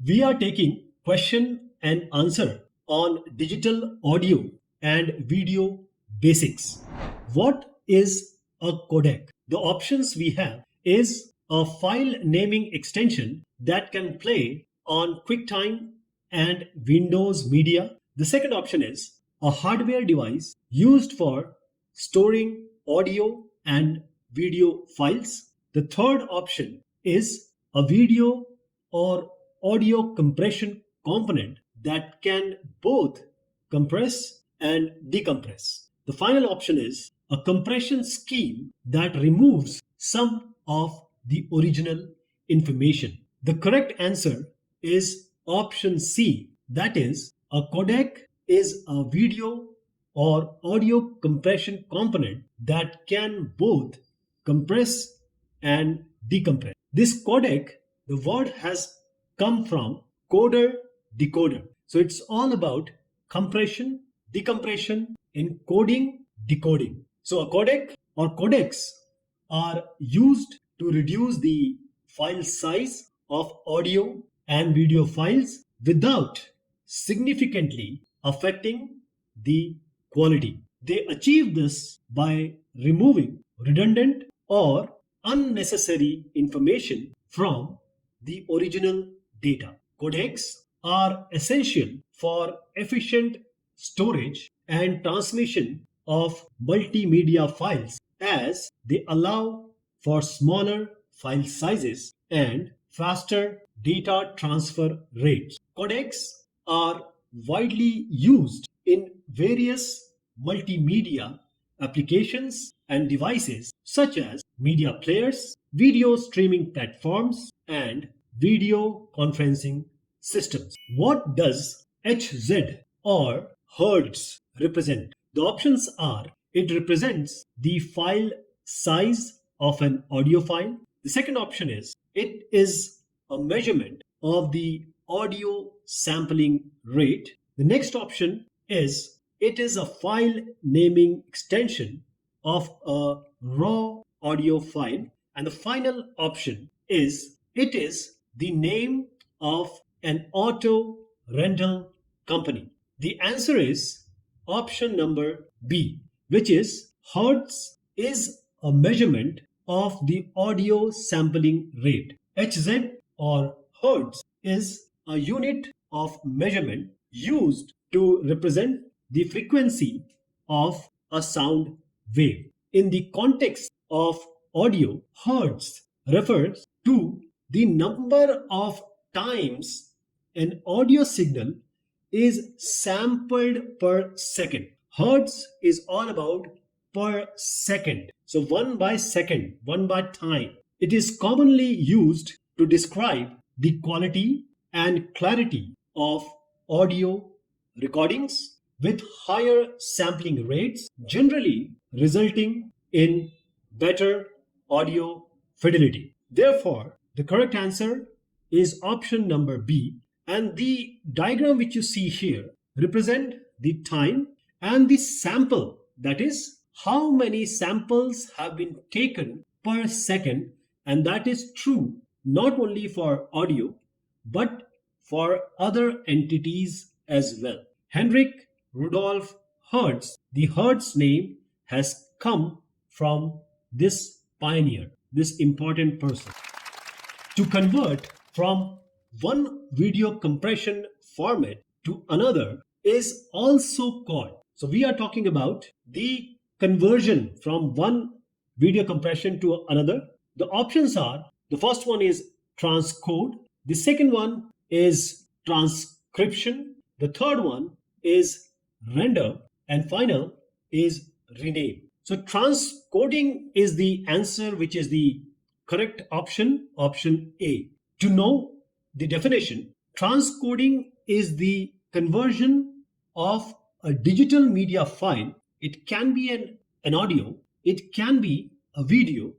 We are taking question and answer on digital audio and video basics. What is a codec? The options we have is a file naming extension that can play on QuickTime and Windows Media. The second option is a hardware device used for storing audio and video files. The third option is a video or audio compression component that can both compress and decompress. The final option is a compression scheme that removes some of the original information. The correct answer is option C. That is, a codec is a video or audio compression component that can both compress and decompress. This codec, the word has come from coder, decoder. So it's all about compression, decompression, encoding, decoding. So a codec or codecs are used to reduce the file size of audio and video files without significantly affecting the quality. They achieve this by removing redundant or unnecessary information from the original data. Codecs are essential for efficient storage and transmission of multimedia files as they allow for smaller file sizes and faster data transfer rates. Codecs are widely used in various multimedia applications and devices such as media players, video streaming platforms, and video conferencing systems. What does Hz or Hertz represent? The options are: it represents the file size of an audio file. The second option is it is a measurement of the audio sampling rate. The next option is it is a file naming extension of a raw audio file. And the final option is it is the name of an auto rental company. The answer is option number B, which is Hertz is a measurement of the audio sampling rate. Hz or Hertz is a unit of measurement used to represent the frequency of a sound wave. In the context of audio, Hertz refers to the number of times an audio signal is sampled per second. Hertz is all about per second. So 1 by second, 1 by time. It is commonly used to describe the quality and clarity of audio recordings with higher sampling rates, generally resulting in better audio fidelity. Therefore, the correct answer is option number B, and the diagram which you see here represent the time and the sample, that is how many samples have been taken per second, and that is true not only for audio but for other entities as well. Heinrich Rudolf Hertz, the Hertz name has come from this pioneer, this important person. To convert from one video compression format to another is also called. So we are talking about the conversion from one video compression to another. The options are: the first one is transcode, the second one is transcription, the third one is render, and final is rename. So transcoding is the answer, which is the correct option, option A. To know the definition, transcoding is the conversion of a digital media file. It can be an audio, it can be a video,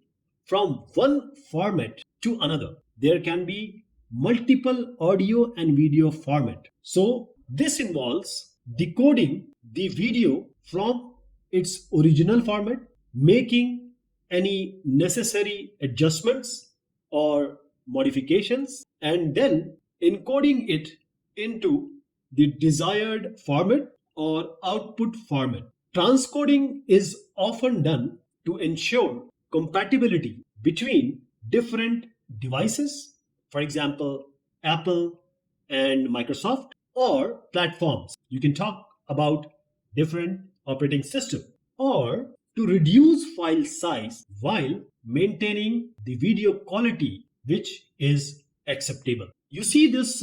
from one format to another. There can be multiple audio and video format. So this involves decoding the video from its original format, making any necessary adjustments or modifications, and then encoding it into the desired format or output format. Transcoding is often done to ensure compatibility between different devices, for example, Apple and Microsoft, or platforms. You can talk about different operating system, or to reduce file size while maintaining the video quality which is acceptable. You see this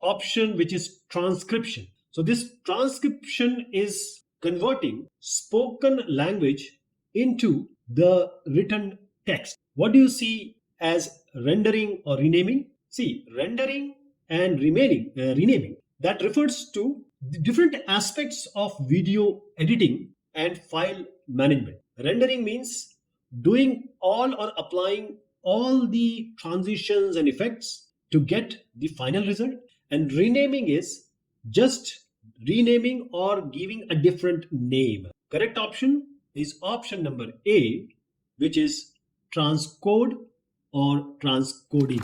option which is transcription. So this transcription is converting spoken language into the written text. What do you see as rendering or renaming? See, rendering and renaming, that refers to the different aspects of video editing and file management. Rendering means doing all or applying all the transitions and effects to get the final result, and renaming is just renaming or giving a different name. Correct option is option number A, which is transcode or transcoding.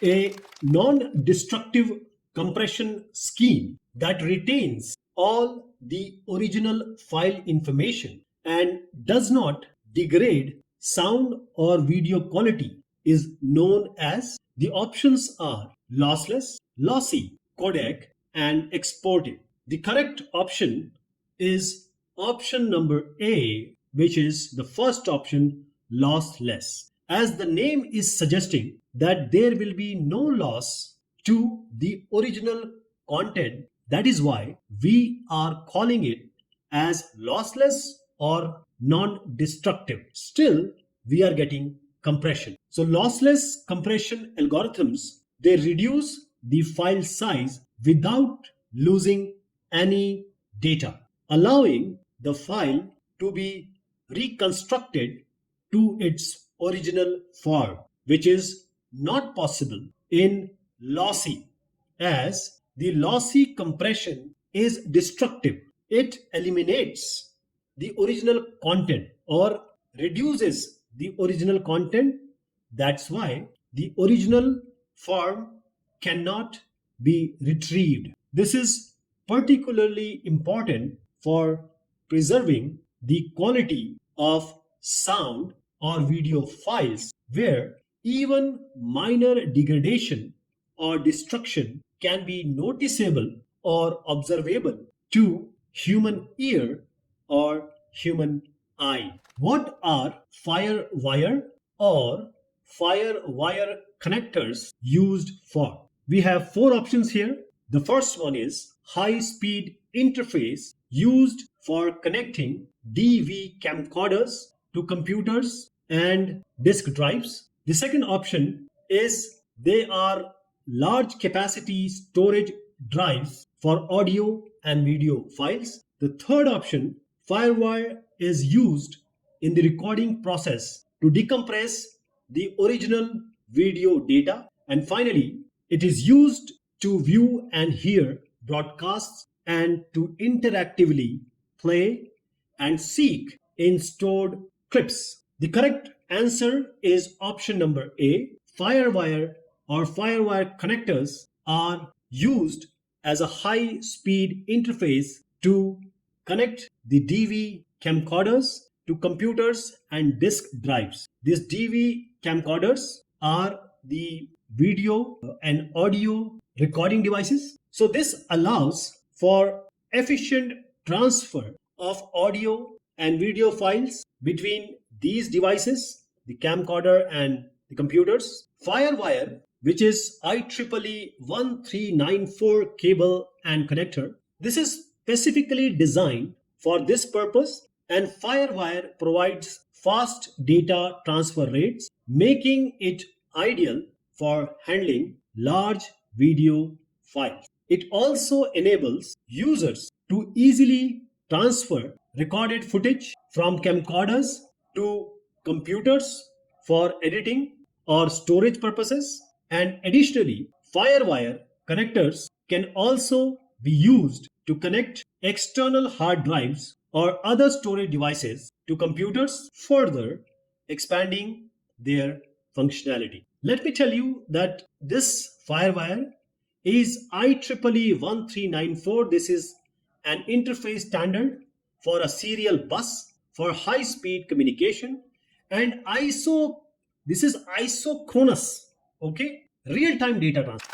A non-destructive compression scheme that retains all the original file information and does not degrade sound or video quality is known as. The options are lossless, lossy, codec, and exported. The correct option is option number A, which is the first option, lossless. As the name is suggesting that there will be no loss to the original content, that is why we are calling it as lossless or non-destructive. Still, we are getting compression. So lossless compression algorithms, they reduce the file size without losing any data, allowing the file to be reconstructed to its original form, which is not possible in lossy, as the lossy compression is destructive. It eliminates the original content or reduces the original content. That's why the original form cannot be retrieved. This is particularly important for preserving the quality of sound or video files, where even minor degradation or destruction can be noticeable or observable to human ear or human eye. What are firewire or firewire connectors used for? We have four options here. The first one is high-speed interface used for connecting DV camcorders to computers and disk drives. The second option is they are large capacity storage drives for audio and video files. The third option, firewire, is used in the recording process to decompress the original video data. And finally, it is used to view and hear broadcasts and to interactively play and seek in stored clips. The correct answer is option number A. Firewire or firewire connectors are used as a high-speed interface to connect the DV camcorders to computers and disk drives. These DV camcorders are the video and audio recording devices. So this allows for efficient transfer of audio and video files between these devices, the camcorder and the computers. Firewire, which is IEEE 1394 cable and connector, this is specifically designed for this purpose, and Firewire provides fast data transfer rates, making it ideal for handling large video files. It also enables users to easily transfer recorded footage from camcorders to computers for editing or storage purposes. And additionally, Firewire connectors can also be used to connect external hard drives or other storage devices to computers, further expanding their functionality. Let me tell you that this FireWire is IEEE 1394. This is an interface standard for a serial bus for high speed communication. And this is isochronous, okay, real time data transfer.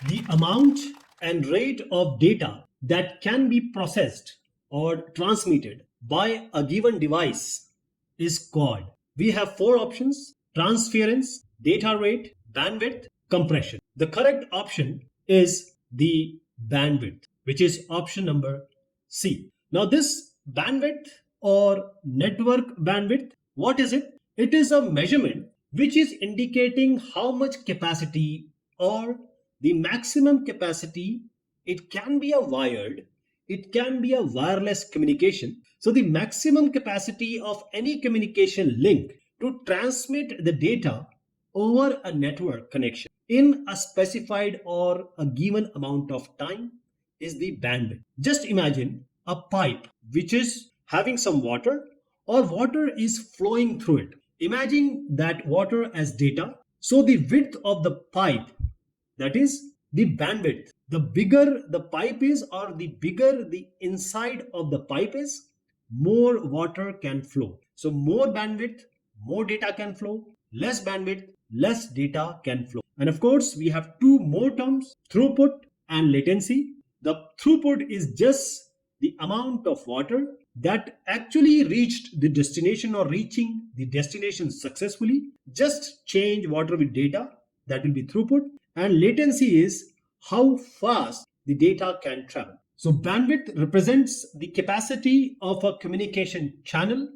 The amount and rate of data that can be processed or transmitted by a given device is called. We have four options: transference, data rate, bandwidth, compression. The correct option is the bandwidth, which is option number C. Now, this bandwidth or network bandwidth, what is it? It is a measurement which is indicating how much capacity or the maximum capacity. It can be a wired, it can be a wireless communication. So the maximum capacity of any communication link to transmit the data over a network connection in a specified or a given amount of time is the bandwidth. Just imagine a pipe which is having some water, or water is flowing through it. Imagine that water as data. So the width of the pipe, that is the bandwidth. The bigger the pipe is, or the bigger the inside of the pipe is, more water can flow. So more bandwidth, more data can flow. Less bandwidth, less data can flow. And of course, we have two more terms: throughput and latency. The throughput is just the amount of water that actually reached the destination or reaching the destination successfully. Just change water with data, that will be throughput. And latency is how fast the data can travel. So bandwidth represents the capacity of a communication channel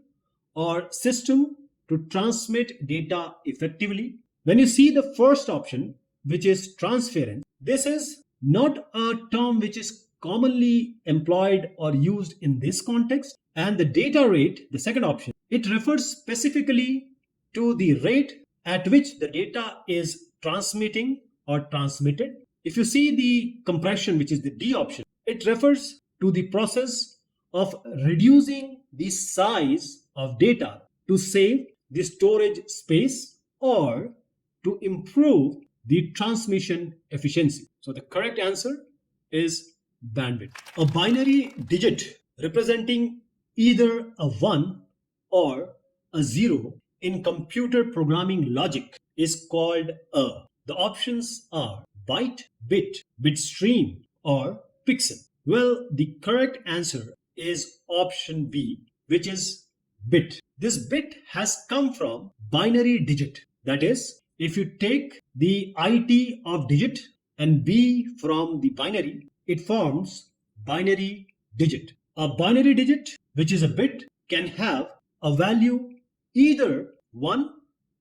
or system to transmit data effectively. When you see the first option, which is transference, this is not a term which is commonly employed or used in this context. And the data rate, the second option, it refers specifically to the rate at which the data is transmitting or transmitted. If you see the compression, which is the D option, it refers to the process of reducing the size of data to save the storage space or to improve the transmission efficiency. So the correct answer is bandwidth. A binary digit representing either a 1 or a 0 in computer programming logic is called a. The options are byte, bit, bit stream, or pixel. Well, the correct answer is option B, which is bit. This bit has come from binary digit. That is, if you take the IT of digit and B from the binary, it forms binary digit. A binary digit, which is a bit, can have a value either 1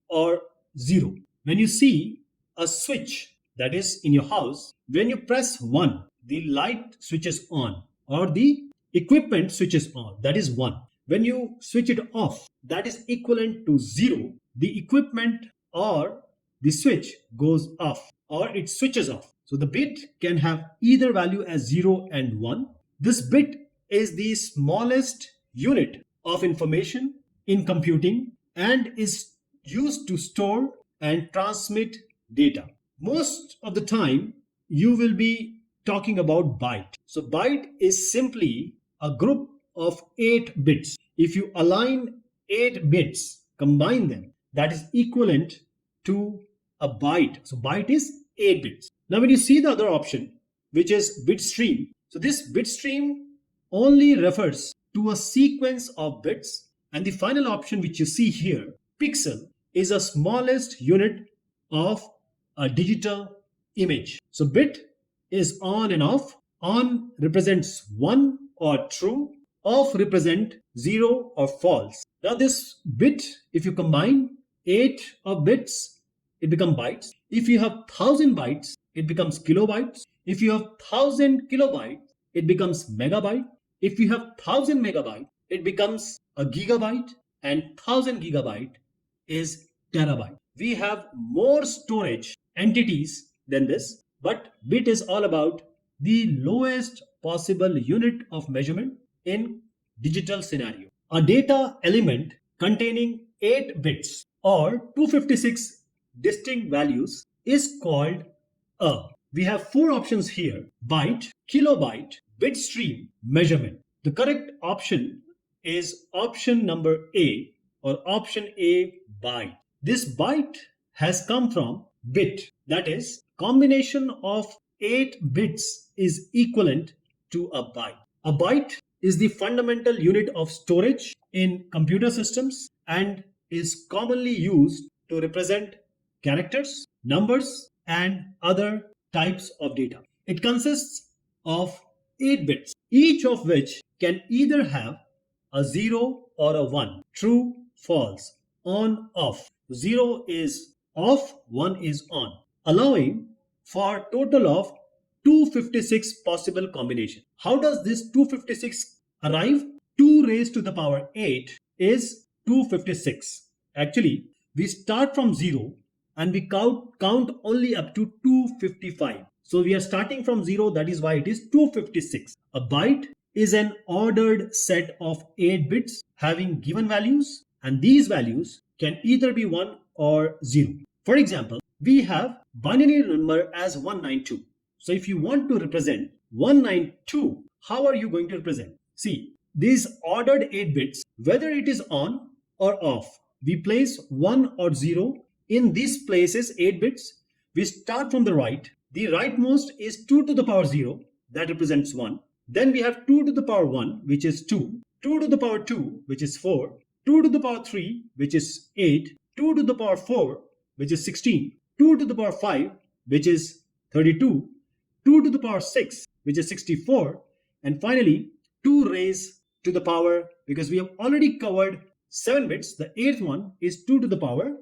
or 0. When you see a switch that is in your house, when you press 1, the light switches on or the equipment switches on, that is 1. When you switch it off, that is equivalent to 0. The equipment or the switch goes off or it switches off. So the bit can have either value as 0 and 1. This bit is the smallest unit of information in computing and is used to store and transmit data. Most of the time, you will be talking about byte. So byte is simply a group of 8 bits. If you align 8 bits, combine them, that is equivalent to a byte. So byte is 8 bits. Now when you see the other option, which is bit stream, so this bit stream only refers to a sequence of bits. And the final option which you see here, pixel, is the smallest unit of a digital image. So bit is on and off. On represents 1 or true. Off represent 0 or false. Now this bit, if you combine 8 of bits, it becomes bytes. If you have 1000 bytes, it becomes kilobytes. If you have 1000 kilobytes, it becomes megabyte. If you have 1000 megabyte, it becomes a gigabyte, and 1000 gigabyte is terabyte. We have more storage entities than this, but bit is all about the lowest possible unit of measurement in digital scenario. A data element containing 8 bits or 256 distinct values is called We have four options here: byte, kilobyte, bit stream, measurement. The correct option is option number A, or option A, byte. This byte has come from bit, that is, combination of 8 bits is equivalent to a byte. A byte is the fundamental unit of storage in computer systems and is commonly used to represent characters, numbers, and other types of data. It consists of 8 bits, each of which can either have a 0 or a 1, true, false, on, off. 0 is off, 1 is on, allowing for a total of 256 possible combinations. How does this 256 arrive? 2 raised to the power 8 is 256. Actually, we start from 0 and we count only up to 255. So we are starting from 0, that is why it is 256. A byte is an ordered set of 8 bits having given values, and these values can either be 1 or 0. For example, we have binary number as 192. So if you want to represent 192, how are you going to represent? See, these ordered 8 bits, whether it is on or off, we place 1 or 0 in these places, 8 bits. We start from the right. The rightmost is 2 to the power 0, that represents 1. Then we have 2 to the power 1, which is 2, 2 to the power 2, which is 4, 2 to the power 3, which is 8, 2 to the power 4, which is 16, 2 to the power 5, which is 32, 2 to the power 6, which is 64, and finally 2 raised to the power, because we have already covered 7 bits, the 8th one is 2 to the power,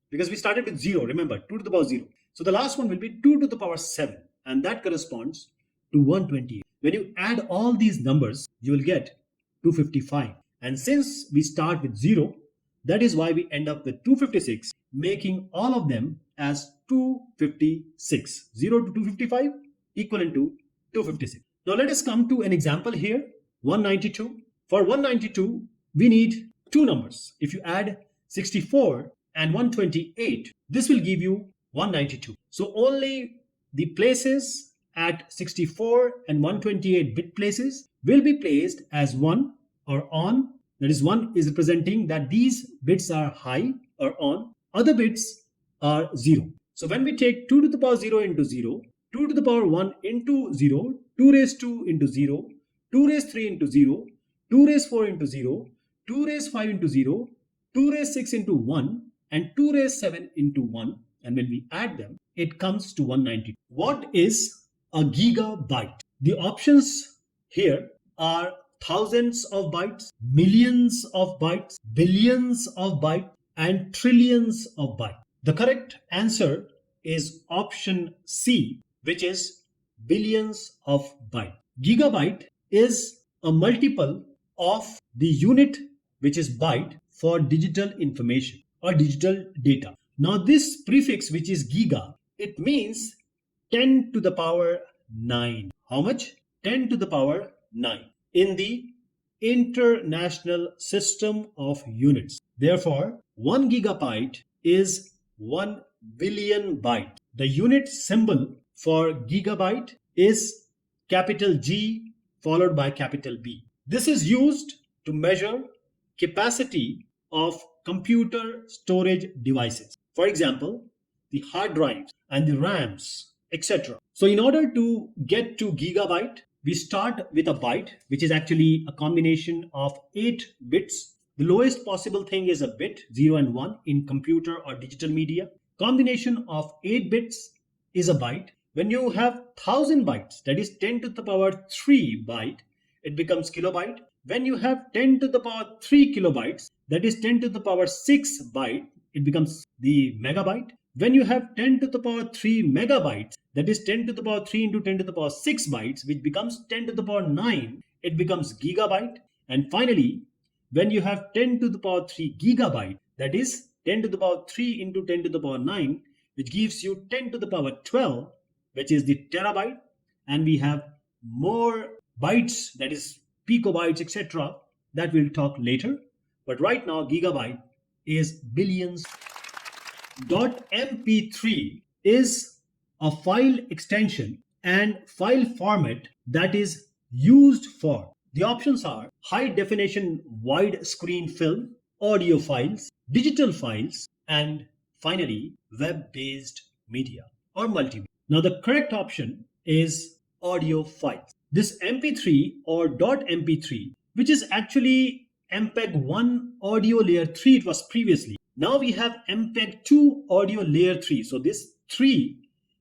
because we started with 0, remember, 2 to the power 0. So the last one will be 2 to the power 7, and that corresponds to 128. When you add all these numbers, you will get 255. And since we start with 0, that is why we end up with 256, making all of them as 256. 0 to 255 equivalent to 256. Now let us come to an example here, 192. For 192, we need two numbers. If you add 64 and 128, this will give you 192. So only the places at 64 and 128 bit places will be placed as 1 or on. That is, 1 is representing that these bits are high or on. Other bits are 0. So when we take 2 to the power 0 into 0, 2 to the power 1 into 0, 2 raised 2 into 0, 2 raised 3 into 0, 2 raised 4 into 0, 2 raised 5 into 0, 2 raised 6 into 1, and 2 raised 7 into 1. And when we add them, it comes to 192. What is a gigabyte? The options here are thousands of bytes, millions of bytes, billions of bytes, and trillions of bytes. The correct answer is option C, which is billions of bytes. Gigabyte is a multiple of the unit, which is byte, for digital information or digital data. Now this prefix, which is giga, it means 10 to the power 9. How much? 10 to the power 9 in the International System of Units. Therefore, 1 gigabyte is 1 billion bytes. The unit symbol for gigabyte is capital G followed by capital B. This is used to measure capacity of computer storage devices. For example, the hard drives and the RAMs, etc. So in order to get to gigabyte, we start with a byte, which is actually a combination of 8 bits. The lowest possible thing is a bit, 0 and 1 in computer or digital media. Combination of 8 bits is a byte. When you have 1000 bytes, that is 10 to the power 3 byte, it becomes kilobyte. When you have 10 to the power 3 kilobytes, that is 10 to the power 6 byte, it becomes the megabyte. When you have 10 to the power 3 megabytes, that is 10 to the power 3 into 10 to the power 6 bytes, which becomes 10 to the power 9, it becomes gigabyte. And finally, when you have 10 to the power 3 gigabyte, that is 10 to the power 3 into 10 to the power 9, which gives you 10 to the power 12, which is the terabyte. And we have more bytes, that is picobytes, etc. that we'll talk later. But right now, gigabyte is billions. .mp3 is a file extension and file format that is used for? The options are high definition widescreen film, audio files, digital files, and finally web based media or multimedia. Now, the correct option is audio files. This MP3 or .mp3, which is actually MPEG 1 audio layer 3, it was previously. Now we have MPEG 2 audio layer 3. So this 3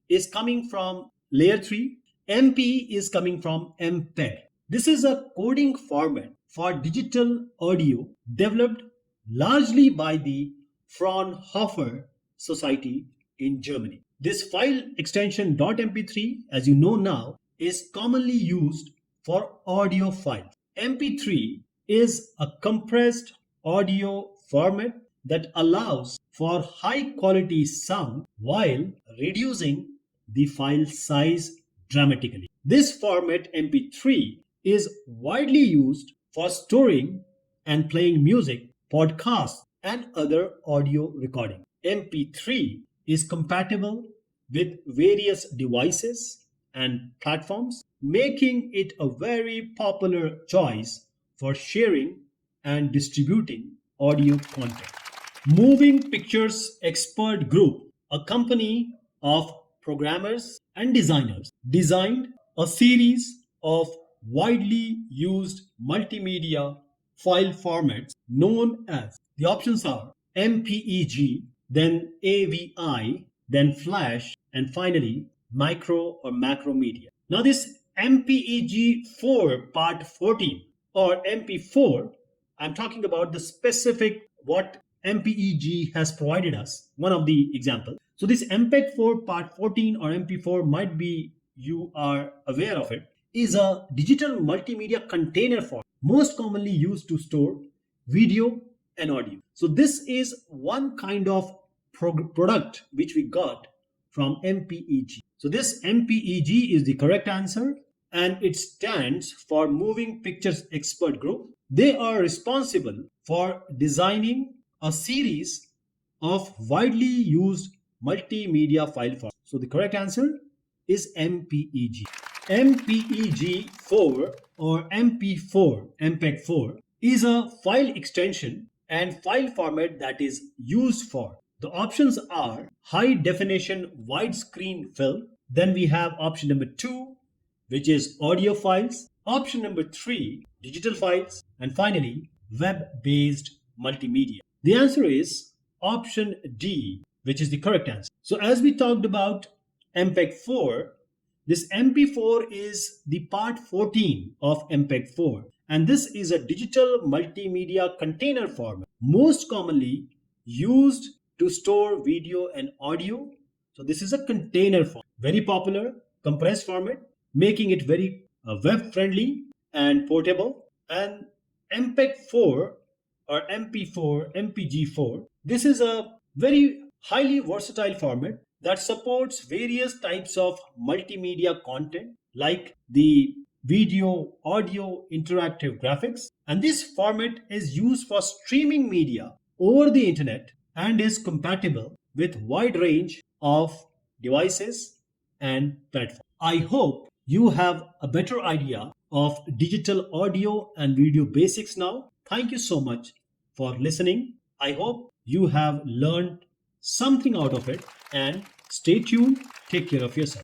is coming from layer 3. MP is coming from MPEG. This is a coding format for digital audio developed largely by the Fraunhofer Society in Germany. This file extension .mp3, as you know now, is commonly used for audio files. MP3 is a compressed audio format that allows for high quality sound while reducing the file size dramatically. This format MP3 is widely used for storing and playing music, podcasts, and other audio recording. MP3 is compatible with various devices and platforms, making it a very popular choice for sharing and distributing audio content. Moving Pictures Expert Group, a company of programmers and designers, designed a series of widely used multimedia file formats known as, the options are MPEG, then AVI, then Flash, and finally micro or macro media. Now this MPEG 4 part 14 or MP4, I'm talking about the specific what MPEG has provided us, one of the examples. So this MPEG 4 part 14 or MP4 might be you are aware of it, is a digital multimedia container format most commonly used to store video and audio. So this is one kind of product which we got from MPEG. So this MPEG is the correct answer and it stands for Moving Pictures Expert Group. They are responsible for designing a series of widely used multimedia file formats. So the correct answer is MPEG. MPEG 4 or MP4, MPEG 4 is a file extension and file format that is used for. The options are high definition widescreen film. Then we have option number 2, which is audio files. Option number 3, digital files. And finally, web-based multimedia. The answer is option D, which is the correct answer. So as we talked about MPEG 4, this MP4 is the part 14 of MPEG 4. And this is a digital multimedia container format, most commonly used to store video and audio. So this is a container format, very popular, compressed format, making it very web friendly and portable. And MPEG 4 or MP4, MPG4, this is a very highly versatile format that supports various types of multimedia content like the video, audio, interactive graphics. And this format is used for streaming media over the internet and is compatible with wide range of devices and platforms. I hope you have a better idea of digital audio and video basics now. Thank you so much for listening. I hope you have learned something out of it and stay tuned. Take care of yourself.